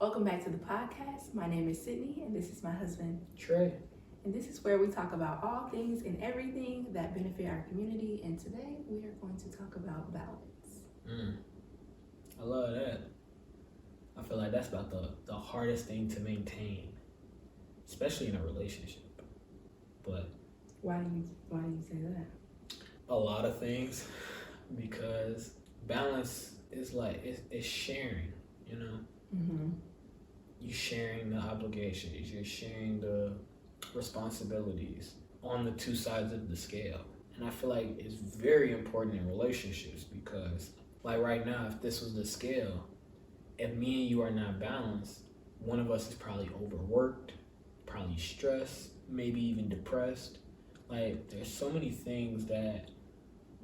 Welcome back to the podcast. My name is Sydnee, and this is my husband, Tre. And this is where we talk about all things and everything that benefit our community. And today we are going to talk about balance. I love that. I feel like that's about the hardest thing to maintain, especially in a relationship. But Why do you say that? a lot of things, because balance is like it's sharing. You know, you're sharing the obligations, you're sharing the responsibilities on the two sides of the scale. And I feel like it's very important in relationships because, like right now, if this was the scale, if me and you are not balanced, one of us is probably overworked, probably stressed, maybe even depressed. Like, there's so many things that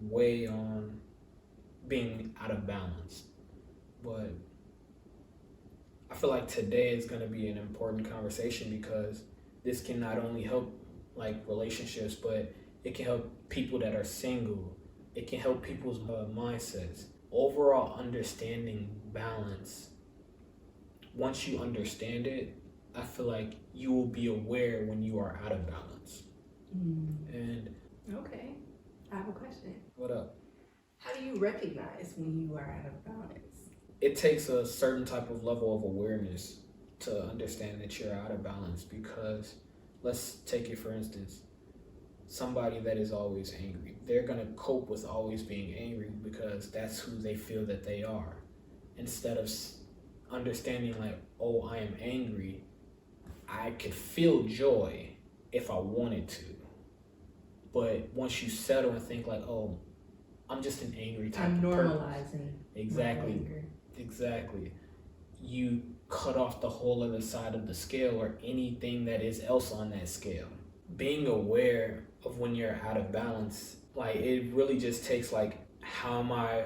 weigh on being out of balance. But I feel like today is going to be an important conversation because this can not only help like relationships, but it can help people that are single. It can help people's mindsets. Overall understanding balance. Once you understand it, I feel like you will be aware when you are out of balance. And okay, I have a question. What up? How do you recognize when you are out of balance? It takes a certain type of level of awareness to understand that you're out of balance, because let's take it for instance, somebody that is always angry. They're going to cope with always being angry because that's who they feel that they are. Instead of understanding like, oh, I am angry, I could feel joy if I wanted to. But once you settle and think like, oh, I'm just an angry type I'm of person. normalizing. Exactly. My anger. Exactly. You cut off the whole other side of the scale or anything that is else on that scale. Being aware of when you're out of balance, like it really just takes like, how am I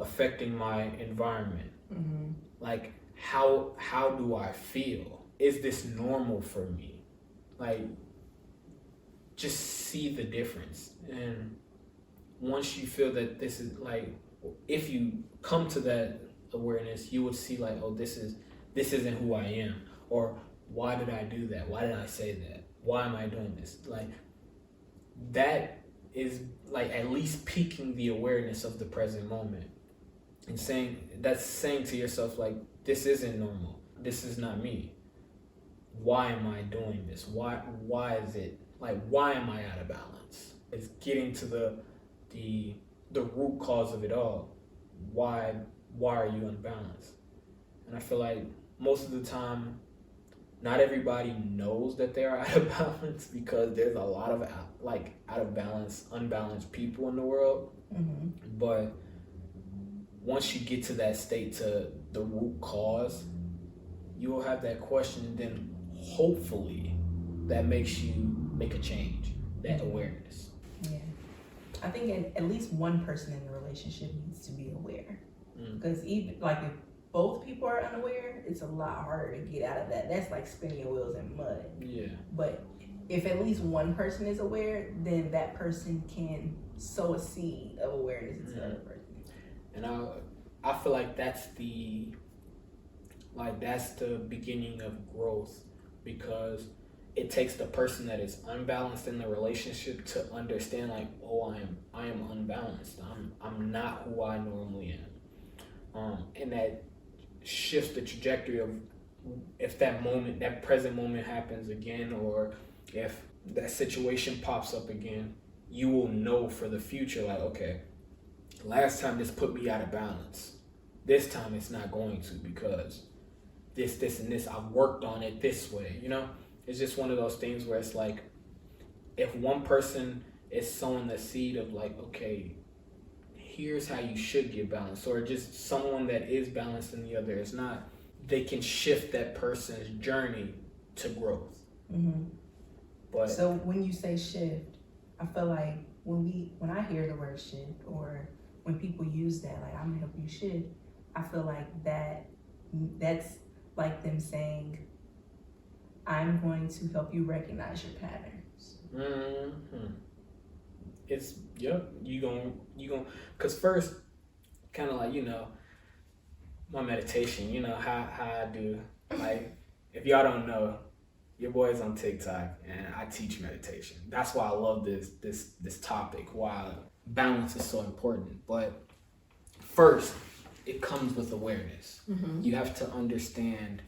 affecting my environment? Like how do I feel? Is this normal for me? Like, just see the difference. And once you feel that this is like, if you come to that awareness, you would see like, oh, this isn't who I am, or why did I do that? Why did I say that? Why am I doing this? Like, that is like at least piquing the awareness of the present moment and saying to yourself like, this isn't normal. This is not me. Why am I doing this? Why is it like, why am I out of balance? It's getting to the root cause of it all. Why are you unbalanced? And I feel like most of the time, not everybody knows that they're out of balance because there's a lot of out of balance, unbalanced people in the world. But once you get to that state, to the root cause, you will have that question, and then hopefully that makes you make a change, that awareness. Yeah. I think at least one person in the relationship needs to be aware. Because even like if both people are unaware, it's a lot harder to get out of that. That's like spinning your wheels in mud. Yeah. But if at least one person is aware, then that person can sow a seed of awareness into the other person. And I feel like that's the beginning of growth, because it takes the person that is unbalanced in the relationship to understand like, oh, I am unbalanced. I'm not who I normally am. And that shifts the trajectory of if that present moment happens again, or if that situation pops up again, you will know for the future like, okay, last time this put me out of balance. This time it's not going to, because this and this, I've worked on it this way, you know? It's just one of those things where it's like, if one person is sowing the seed of like, okay, here's how you should get balanced, or just someone that is balanced and the other is not, they can shift that person's journey to growth. But so when you say shift, I feel like when I hear the word shift, or when people use that, like, I'm gonna help you shift, I feel like that's like them saying, I'm going to help you recognize your patterns. It's, yep, you gon' because first, kind of like, you know, my meditation, you know, how I do. Like, if y'all don't know, your boy's on TikTok and I teach meditation. That's why I love this topic, why balance is so important. But first, it comes with awareness. Mm-hmm. You have to understand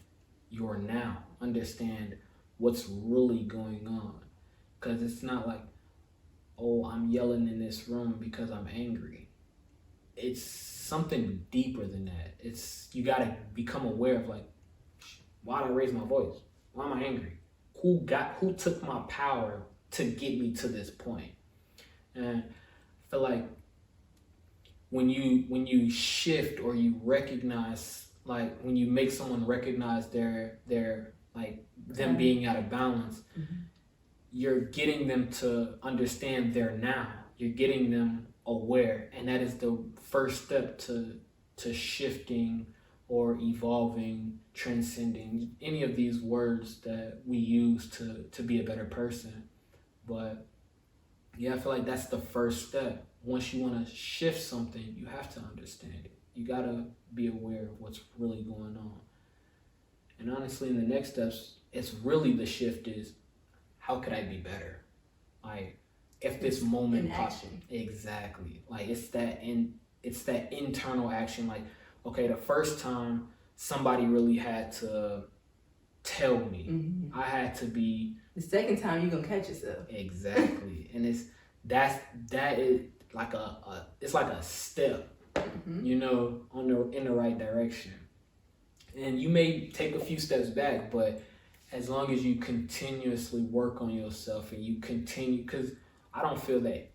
your now, understand what's really going on. Because it's not like, oh, I'm yelling in this room because I'm angry. It's something deeper than that. It's, you gotta become aware of like, why did I raise my voice? Why am I angry? Who took my power to get me to this point? And I feel like when you shift or you recognize, like when you make someone recognize their like them being out of balance, you're getting them to understand their now. You're getting them aware, and that is the first step to shifting or evolving, transcending, any of these words that we use to be a better person. But yeah, I feel like that's the first step. Once you want to shift something, you have to understand it. You gotta be aware of what's really going on. And honestly, in the next steps, it's really the shift is, how could I be better? Like, if this moment pops, exactly. Like it's that internal action. Like, okay, the first time somebody really had to tell me, I had to be. The second time you're gonna catch yourself. Exactly, and that is like it's like a step, you know, in the right direction. And you may take a few steps back, but as long as you continuously work on yourself and you continue, because I don't feel that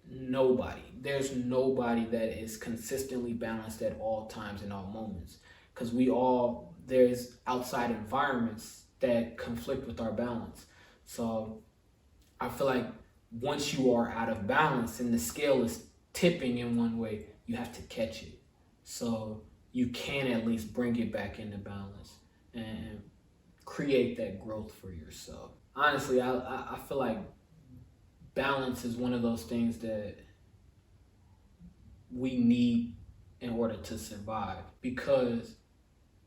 there's nobody that is consistently balanced at all times in all moments, because there's outside environments that conflict with our balance. So I feel like once you are out of balance and the scale is tipping in one way, you have to catch it. So you can at least bring it back into balance and create that growth for yourself. Honestly, I feel like balance is one of those things that we need in order to survive. Because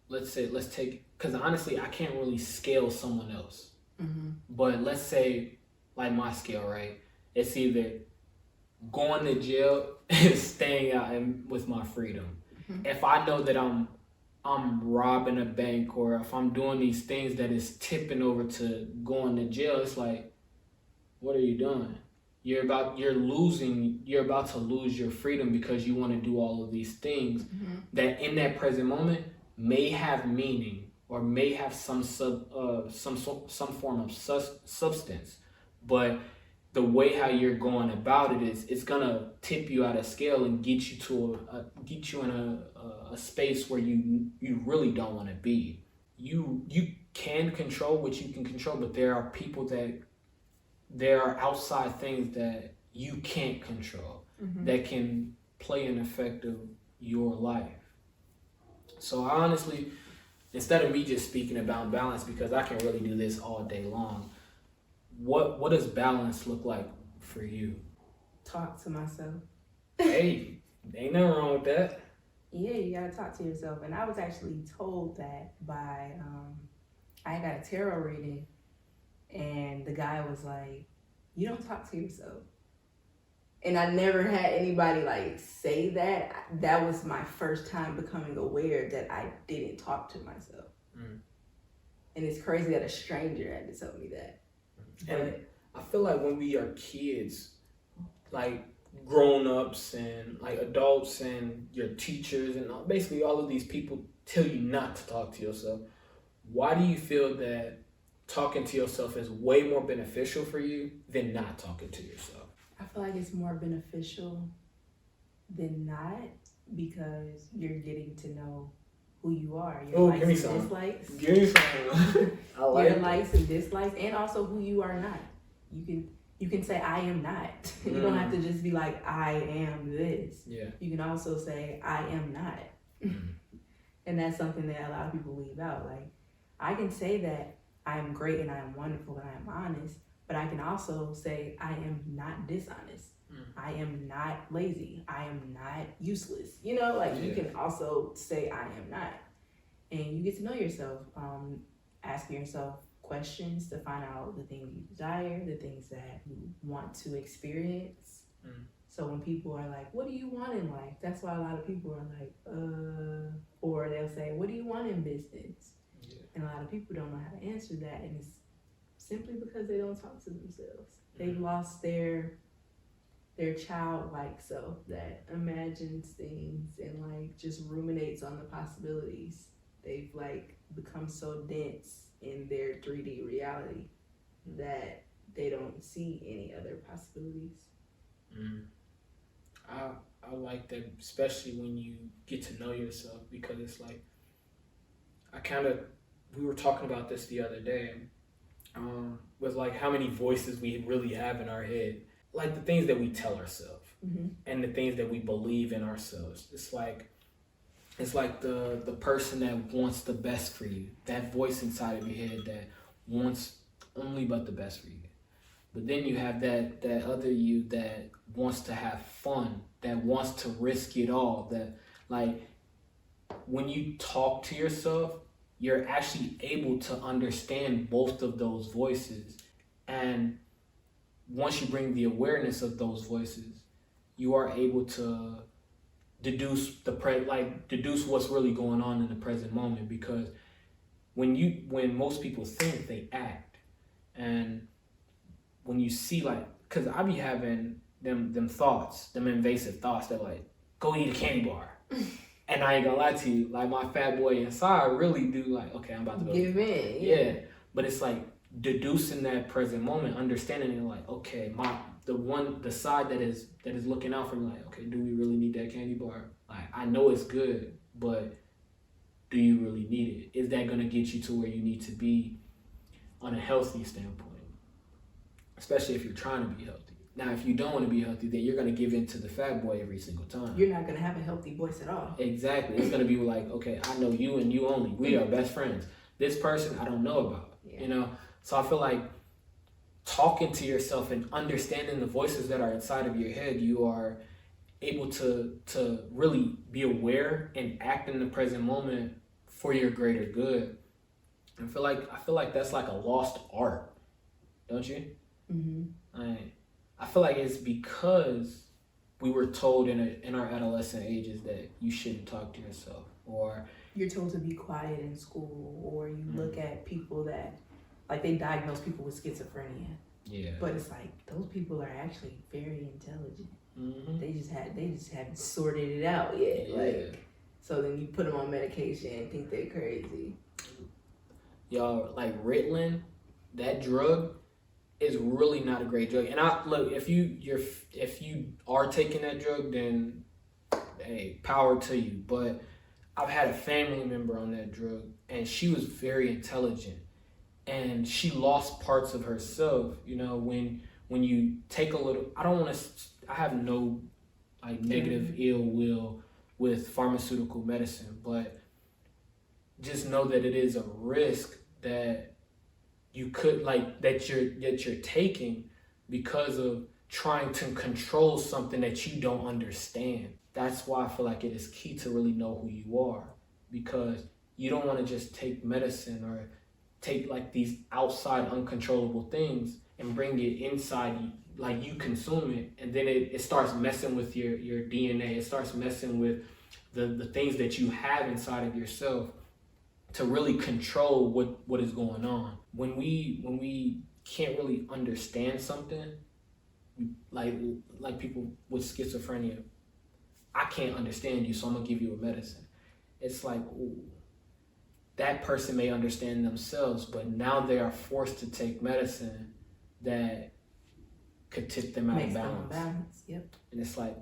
because honestly, I can't really scale someone else. But let's say, like my scale, right? It's either going to jail and staying out with my freedom. If I know that I'm robbing a bank, or if I'm doing these things that is tipping over to going to jail, it's like, what are you doing? You're about to lose your freedom because you want to do all of these things that in that present moment may have meaning or may have some form of substance, but the way how you're going about it is, it's gonna tip you out of scale and get you in a space where you really don't want to be. You can control what you can control, but there are outside things that you can't control that can play an effect of your life. So I honestly, instead of me just speaking about balance, because I can really do this all day long, what does balance look like for you? Talk to myself. Hey, ain't nothing wrong with that. Yeah, you gotta talk to yourself. And I was actually told that by, I got a tarot reading, and the guy was like, you don't talk to yourself. And I never had anybody like say that. That was my first time becoming aware that I didn't talk to myself. And it's crazy that a stranger had to tell me that. And I feel like when we are kids, like grown-ups and like adults and your teachers and basically all of these people tell you not to talk to yourself. Why do you feel that talking to yourself is way more beneficial for you than not talking to yourself? I feel like it's more beneficial than not, because you're getting to know who you are, your likes and dislikes. Give me some. I like your likes and dislikes, and also who you are not. You can say I am not. You don't have to just be like I am this. Yeah. You can also say I am not. And that's something that a lot of people leave out. Like, I can say that I am great and I am wonderful and I am honest, but I can also say I am not dishonest. I am not lazy. I am not useless. You know, like you can also say I am not. and you get to know yourself, asking yourself questions to find out the things you desire, the things that you want to experience. So when people are like, what do you want in life? That's why a lot of people are like, or they'll say, what do you want in business? Yeah. And a lot of people don't know how to answer that, and it's simply because they don't talk to themselves. They've lost their childlike self that imagines things and like just ruminates on the possibilities. They've like become so dense in their 3D reality that they don't see any other possibilities. I like that, especially when you get to know yourself, because it's like, we were talking about this the other day, with like how many voices we really have in our head, like the things that we tell ourselves and the things that we believe in ourselves. It's like the person that wants the best for you, that voice inside of your head that wants only but the best for you. But then you have that other you that wants to have fun, that wants to risk it all, that like when you talk to yourself, you're actually able to understand both of those voices. And once you bring the awareness of those voices, you are able to deduce deduce what's really going on in the present moment. Because when most people think, they act. And when you see, like, because I be having them thoughts, them invasive thoughts that like, go eat a candy bar. And I ain't gonna lie to you, like my fat boy inside really do like, okay, I'm about to go give in. Yeah. But it's like deducing that present moment, understanding it, like, okay, the side that is looking out for me, like, okay, do we really need that candy bar? Like, I know it's good, but do you really need it? Is that gonna get you to where you need to be on a healthy standpoint? Especially if you're trying to be healthy. Now, if you don't want to be healthy, then you're going to give in to the fat boy every single time. You're not going to have a healthy voice at all. Exactly. It's going to be like, okay, I know you and you only. We are best friends. This person I don't know about, you know? So I feel like talking to yourself and understanding the voices that are inside of your head, you are able to really be aware and act in the present moment for your greater good. I feel like that's like a lost art, don't you? I feel like it's because we were told in our adolescent ages that you shouldn't talk to yourself, or you're told to be quiet in school, or you look at people that, like, they diagnose people with schizophrenia. Yeah. But it's like those people are actually very intelligent. They just haven't sorted it out yet. Yeah. Like, so then you put them on medication and think they're crazy. Y'all, like Ritalin, that drug is really not a great drug. And if you are taking that drug, then hey, power to you. But I've had a family member on that drug, and she was very intelligent, and she lost parts of herself. You know, when you take a little, I have no like negative ill will with pharmaceutical medicine, but just know that it is a risk that you could that you're taking because of trying to control something that you don't understand. That's why I feel like it is key to really know who you are, because you don't want to just take medicine or take like these outside uncontrollable things and bring it inside you, like you consume it, and then it starts messing with your DNA. It starts messing with the things that you have inside of yourself to really control what is going on. When we can't really understand something, like people with schizophrenia, I can't understand you, so I'm gonna give you a medicine. It's like, ooh, that person may understand themselves, but now they are forced to take medicine that could tip them out of balance. Yep. And it's like,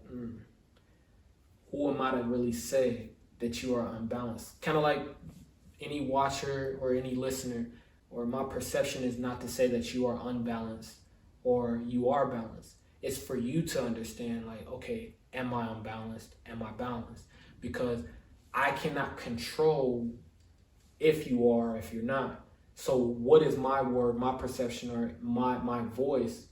who am I to really say that you are unbalanced? Kind of like any watcher or any listener, or my perception is not to say that you are unbalanced or you are balanced. It's for you to understand, like, okay, am I unbalanced? Am I balanced? Because I cannot control if you are or if you're not. So what is my word, my perception, or my voice?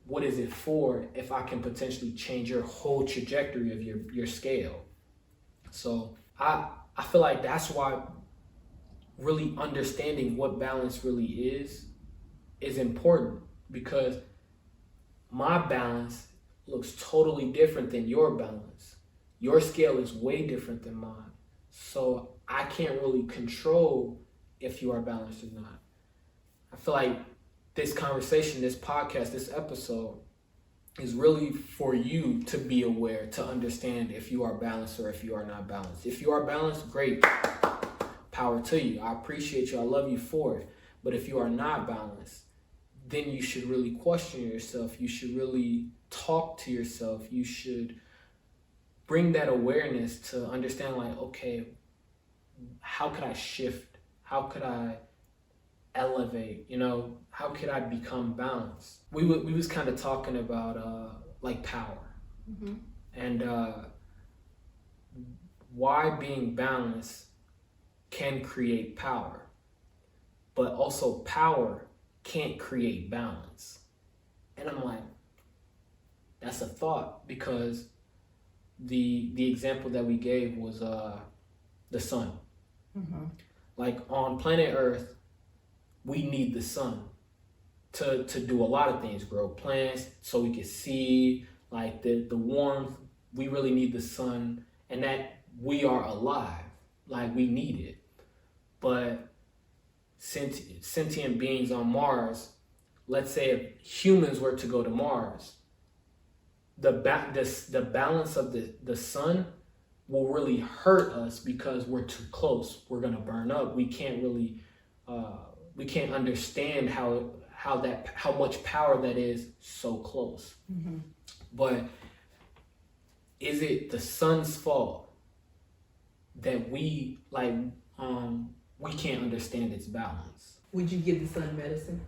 What is it for if I can potentially change your whole trajectory of your scale? So I feel like that's why really understanding what balance really is important, because my balance looks totally different than your balance. Your scale is way different than mine. So I can't really control if you are balanced or not. I feel like this conversation, this podcast, this episode is really for you to be aware, to understand if you are balanced or if you are not balanced. If you are balanced, great. Power to you. I appreciate you. I love you for it. But if you are not balanced, then you should really question yourself. You should really talk to yourself. You should bring that awareness to understand, like, okay, how could I shift? How could I elevate? How could I become balanced? We was kind of talking about like power, Mm-hmm. and why being balanced can create power, but also power can't create balance. And I'm like, that's a thought, because the example that we gave was the sun. Mm-hmm. Like on planet Earth, we need the sun to do a lot of things, grow plants so we can see, like the warmth. We really need the sun, and that we are alive, like we need it. But sentient beings on Mars, let's say if humans were to go to Mars, the balance of the sun will really hurt us because we're too close. We're gonna burn up. We can't really we can't understand how much power that is so close. Mm-hmm. But is it the sun's fault that we can't understand its balance? Would you give the sun medicine?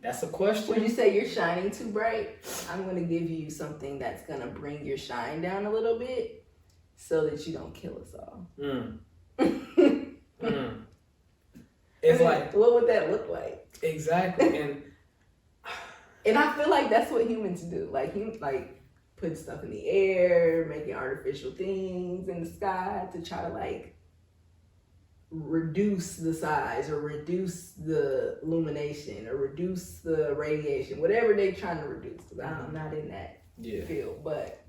That's a question. Would you say you're shining too bright? I'm going to give you something that's going to bring your shine down a little bit so that you don't kill us all. It's like, what would that look like? Exactly. And I feel like that's what humans do. Like put stuff in the air, making artificial things in the sky to try to like reduce the size or reduce the illumination or reduce the radiation, whatever they're trying to reduce. Because I'm not in that field, but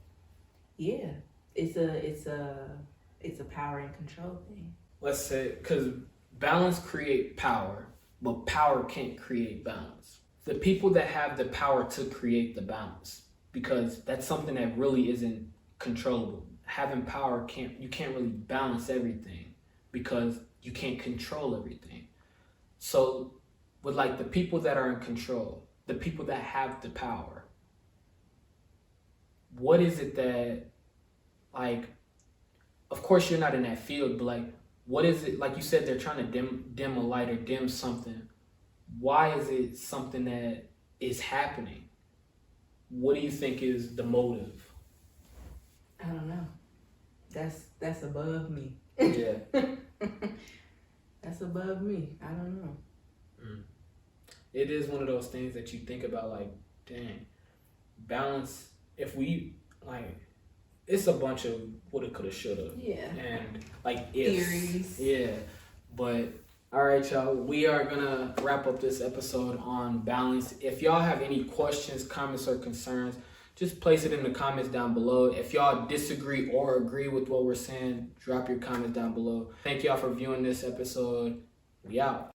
yeah, it's a power and control thing. Let's say, because balance create power, but power can't create balance. The people that have the power to create the balance, because that's something that really isn't controllable. Having power you can't really balance everything because you can't control everything. So with like the people that are in control, the people that have the power, what is it that, like, of course you're not in that field, but like, what is it, like you said, they're trying to dim a light or dim something. Why is it something that is happening? What do you think is the motive? I don't know. That's above me. Yeah. That's above me. I don't know. It is one of those things that you think about, like, dang, balance, if we, like, it's a bunch of woulda, coulda, shoulda. Yeah. And, like, ifs. Theories. Yeah. But, all right, y'all, we are going to wrap up this episode on balance. If y'all have any questions, comments, or concerns, just place it in the comments down below. If y'all disagree or agree with what we're saying, drop your comments down below. Thank y'all for viewing this episode. We out.